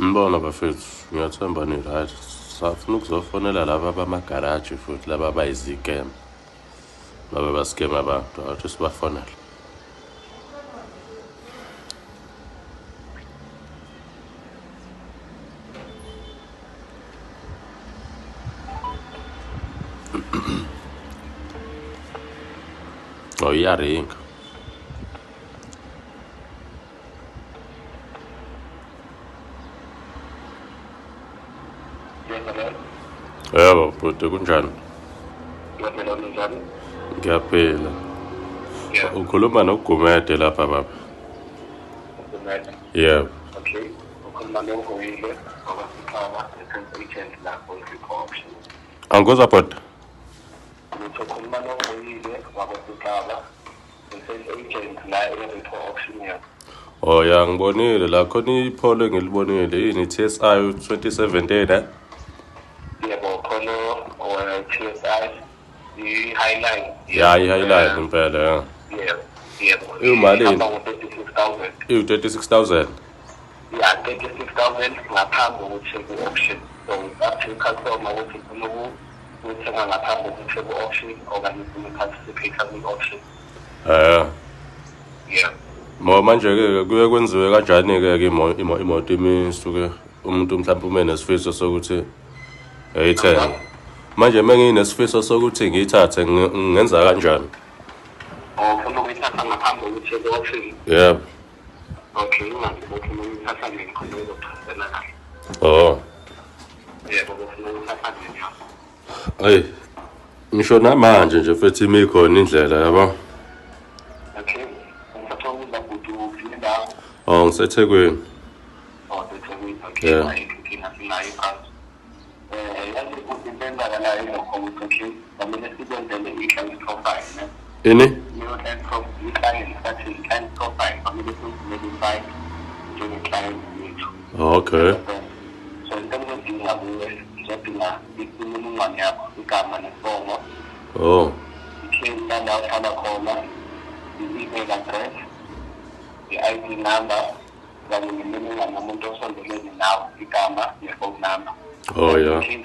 Mbona bafethu, ngiyathemba ni-right. Safuna ukuzofonela laba bamagaraji futhi laba abayizikema. Laba baskema abantu, athi sibafonele. Oh, iyaringa. Yebo, bhuti kunjani? Ngiyaphila. Ukhuluma noGumede lapha baba. Yebo. Okay. Ukhuluma noGumede ngoba agent lapho i-option. Angikuzwa bhuti. Ukhuluma noGumede ngoba agent la i-option yakho. Oh ya ngibonile la khona ipholo engilibonile yini TSI 2017 Yebo khona TSI i-highlight. Ya i-highlight impela ya. Yebo. Imalini? 36,000. 36,000. Yeah, 36,000 ngaphambi kokuthi ku-option. So after customer ukuthi ufuna ukuthenga ngaphambi kokuthi ku-option okanye ufuna uparticipate kwi-option. Yeah. Manje ke kuye kwenziwe kanjani ke imoto imisuke umuntu mhlawumbe uma nesifiso sokuthi eyithenga. Manje menginesifiso sokuthi ngiyithathe ngenza kanjani? Ufuna ukuyithatha ngaphambi kokuthi ku-option. Yebo. Okay, ufuna ukuyithatha ngekhona uzophasela kahle. Oh. Yebo, ufuna ukuyithatha ngenyanga. Hey. Ngisho namanje nje futhi imikhona indlela yabo. Okay. Ngizathola ukuthi ufuna Oh, ngiseThekwini. Oh, Thekwini. Yeah. Okay, nginayo iphasi. Yazi ukuthi benzakala lokho ukuthi kumele sikwenzele i-client profile, ne? Ini? I-client profile, kumele siverify njenge-client yethu. Okay. So into engizodinga kuwe, ngizodinga imininingwane yakho, igama nefomo, Oh. i-claim la uhlala khona, i-email address, i-ID number, kanye nemininingwane yomuntu osondelene nawe, igama nefone number. Oh yeah. Just in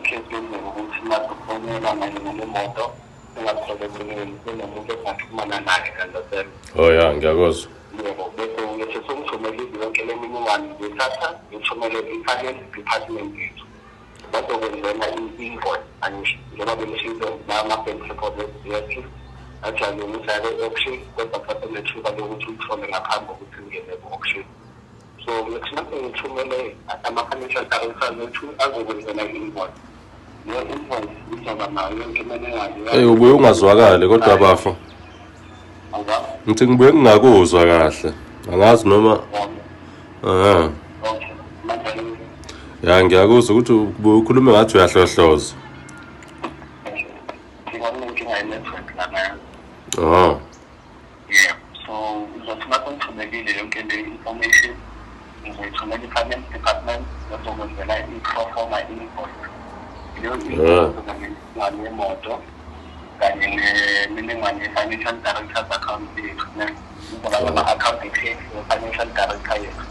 case kuyenzeka ukuthi makufonela manje ngale moto ungatholakali kunomuntu ongaxhumana naye kanjalo. Oh yeah, ngiyakuzwa. Yebo, bese uyathi songithumela yonke le mininingwane ngithatha ngithumele i-finance department yethu. Bazokwenzela i-invoice angisho njengoba benishizo nama-bank deposit yethu ajale umhlaba option kodwa kuthatha nethuba lokuthi uthole ngaphambi kokuthi ungene ku-option. So ngithumela ngithumele ama-financial directors wethu azokwenzela i-invoice. Le invoice izoba nayo yonke imininingwane. Hey, ubuye ungazwakali kodwa bafo. Ngithi ngibuye ngingakuzwa kahle. Angazi noma Okay. ya ngiyakuzwa ukuthi ukhuluma ngathi uyahlohloza. Oh. Yeah. So uzothuma ngithumelile yonke le information. Ngizoyithumela i-finance department bazokwenzela i-proforma invoice. Leyo invoice yemoto kanye nemininingwane ye-financial directors account yethu. Ngoba ama-account details ye-financial director yethu.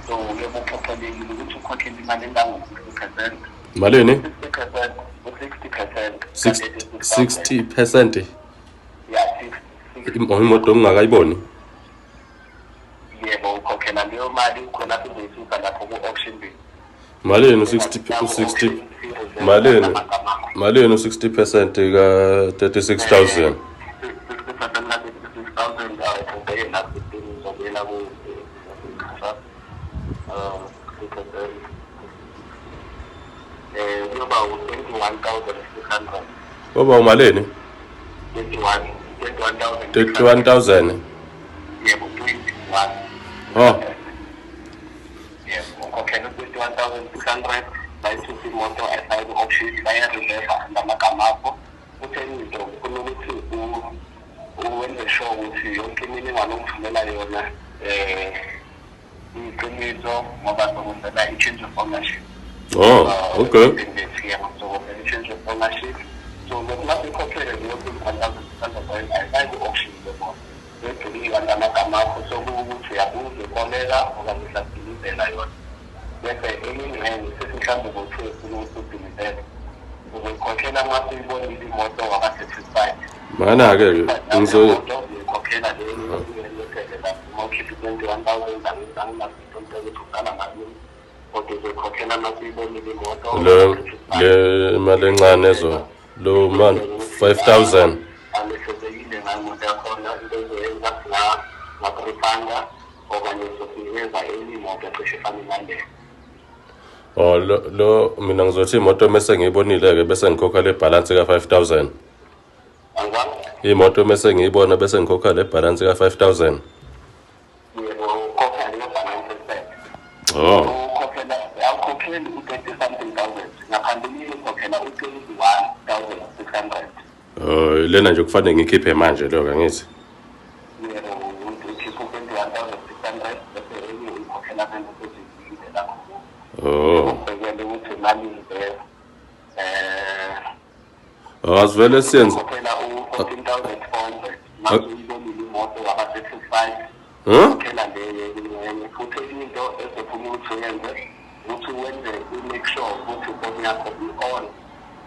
So uyebe uphophelekile ukuthi ukhokhele imali engango-60%. Malini? 60%. 60%. Yeah, 60. Imoto ngingakayiboni. Yebo, ukhokhela leyo mali ukhona kuzoyisusa lapho ku-auction bay. Malini 60 malini 60% ka 36,000. 21,600. Oba umalini? 21,000. 31,000. Yebo, 21. Oh. Yebo, ukhokhela 21,600. Bayisusa imoto aside option bayareserve ngamagama akho. Utheni into ukuthi uwenze sure ukuthi yonke imininingwane ongithumela yona iqiniso ngoba sokwenzela i-change of ownership. Oh, okay. Change of ownership. So ngoba ikhokhele yonke 1,600 ayifaki option lemoto. bejulile kanti amagama akho sokuwukuthi uyabuza ukoleka okanye usadilizela yona bese enye ingxenye sesihlambe ngo-12 udilizele uzokhokhela uma suyibonile imoto waka-satisfied mana-ke ngizokhokhela leyo uma ukhipha 21,000 anginasoqinisekithi uqala ngayo kodwa uzokhokhela uma suyibonile imoto le mali encane ezo lo man 5,000 anisekile ngaimoto yakhona into ezoyenza ngakurifanda okanye sokunikeza enye imoto ecishe efane naleyo. Oh lo mina ngizothi imoto mase ngiyibonile-ke bese ngikhokha le balance ka-5,000 angizange imoto mase ngiyibona bese ngikhokha le balance ka-5,000 yebo ukhokha leyo balance set oh ukhokhela awukhokheli u-30 something thousand ngaphambilini ukhokhela u-21,600 oh lena nje kufanele ngikhiphe manje leyo angithi yebo ukhipha u-21,600 bese enye uyikhokhela manje sezivile lakho oh ubhekele ukuthi imali asivele siyenze ukhokhela u-14,400 mase uyibonile imoto waka-satisfied huh ukhokhela leyo enye futhi into ezofuna ukuthi uyenze ukuthi wenze i-make sure ukuthi ifoni yakho i-on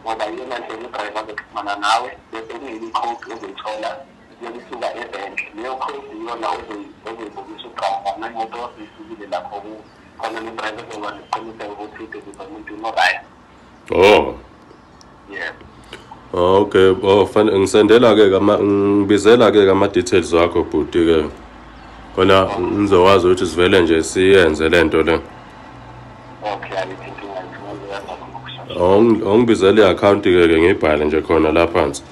ngoba iyona nje i-driver azoxhumana nawe bese kungenye i-code ozoyithola yokusuka ebhenki leyo code iyona ozoyibukisa udrayiva nemoto isukile lapho khona ne-driver ezoba nesiqiniseko ukuthi ideliva umuntu uno-right. oh Yeah. okay fanele ngisendela-ke ngibizela-ke ama-details wakho bhuti-ke khona ngizokwazi ukuthi sivele nje siyenze le nto le Okay, alithi ngiyazama ongibizela i-akhawunti-ke ngiyibhale nje khona la phansi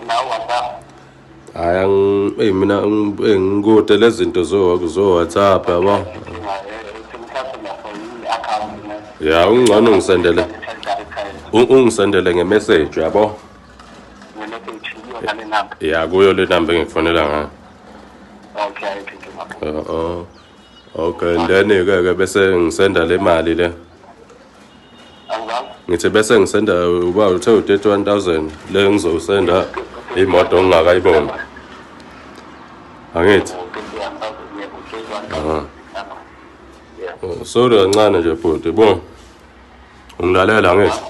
now WhatsApp. hhayi mina ngikude lezi zinto zo-WhatsApp yabo ya ungcono ungisendele nge-message yabo ya kuyo le namba engikufonela ngayo okay and then-ke bese ngisenda le mali le ngithi bese ngisenda uba uthe u-31,000 le ngizowusenda imoto ngingakayiboni angithi sorry kancane nje bhuti bo ungilalela angithi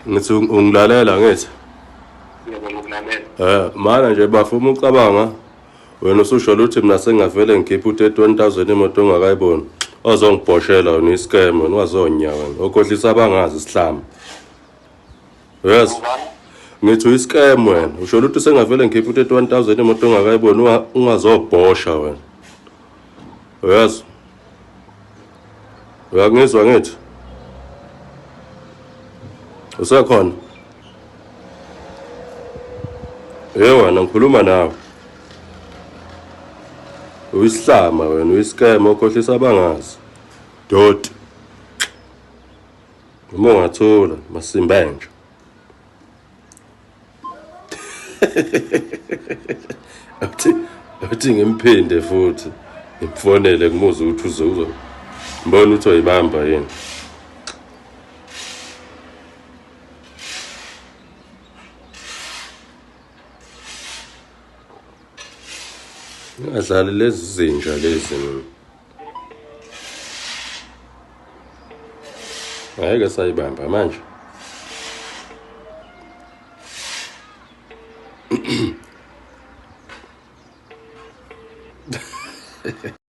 ngithi ungilalela angithi mana nje bafuma ucabanga wena ususho ukuthi mina sengavele ngikhipha u-31,000 imoto ongakayiboni ozongibhoshela wena i-scam wena wazonya wena okhohlisa abangazi isihlamba yes ngithi u-scam wena usho ukuthi sengavele ngikhipha u-31,000 imoto ongakayiboni ungazobhosha wena yes uyangizwa ngithi usekhona wena ngikhuluma nawe uyisihlama wena uyiscam okhohlisa abangazi dot uma ungathola masimba nje athi ngimphinde futhi ngimfonele ngimuze ukuthi uzo mbona ukuthi uyibamba yini ngadlali lezi zinja lezi ngeke sayibamba manje